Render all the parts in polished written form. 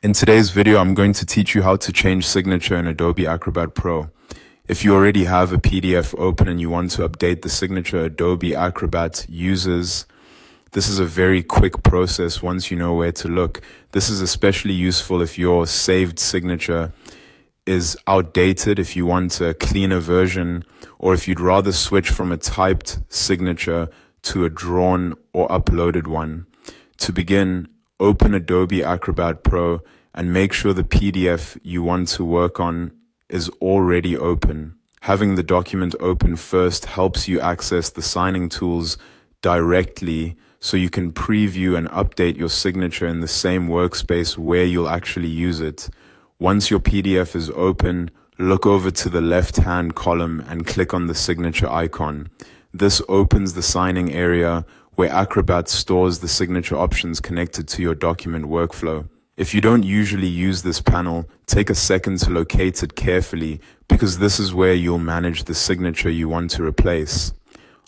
In today's video, I'm going to teach you how to change signature in Adobe Acrobat Pro. If you already have a PDF open and you want to update the signature Adobe Acrobat uses, this is a very quick process once you know where to look. This is especially useful if your saved signature is outdated, if you want a cleaner version, or if you'd rather switch from a typed signature to a drawn or uploaded one. To begin, open Adobe Acrobat Pro and make sure the PDF you want to work on is already open. Having the document open first helps you access the signing tools directly so you can preview and update your signature in the same workspace where you'll actually use it. Once your PDF is open, look over to the left-hand column and click on the signature icon. This opens the signing area where Acrobat stores the signature options connected to your document workflow. If you don't usually use this panel, take a second to locate it carefully because this is where you'll manage the signature you want to replace.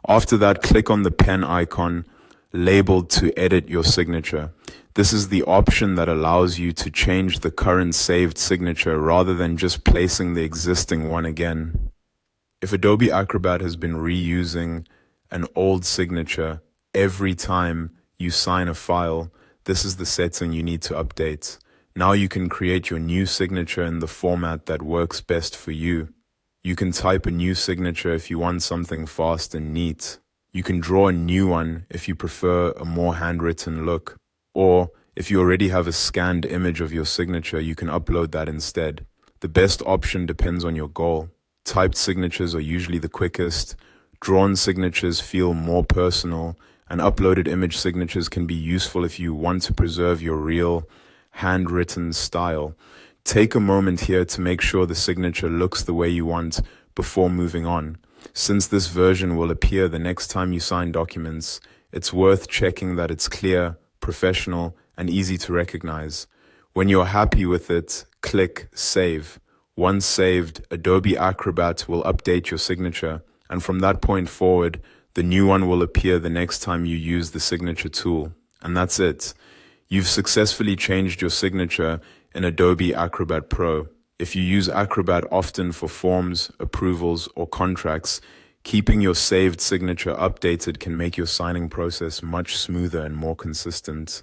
After that, click on the pen icon labeled to edit your signature. This is the option that allows you to change the current saved signature rather than just placing the existing one again. If Adobe Acrobat has been reusing an old signature every time you sign a file, this is the setting you need to update. Now you can create your new signature in the format that works best for you. You can type a new signature if you want something fast and neat. You can draw a new one if you prefer a more handwritten look. Or if you already have a scanned image of your signature, you can upload that instead. The best option depends on your goal. Typed signatures are usually the quickest. Drawn signatures feel more personal, and uploaded image signatures can be useful if you want to preserve your real handwritten style. Take a moment here to make sure the signature looks the way you want before moving on. Since this version will appear the next time you sign documents, it's worth checking that it's clear, professional, and easy to recognize. When you're happy with it, click Save. Once saved, Adobe Acrobat will update your signature, and from that point forward, the new one will appear the next time you use the signature tool. And that's it. You've successfully changed your signature in Adobe Acrobat Pro. If you use Acrobat often for forms, approvals, or contracts, keeping your saved signature updated can make your signing process much smoother and more consistent.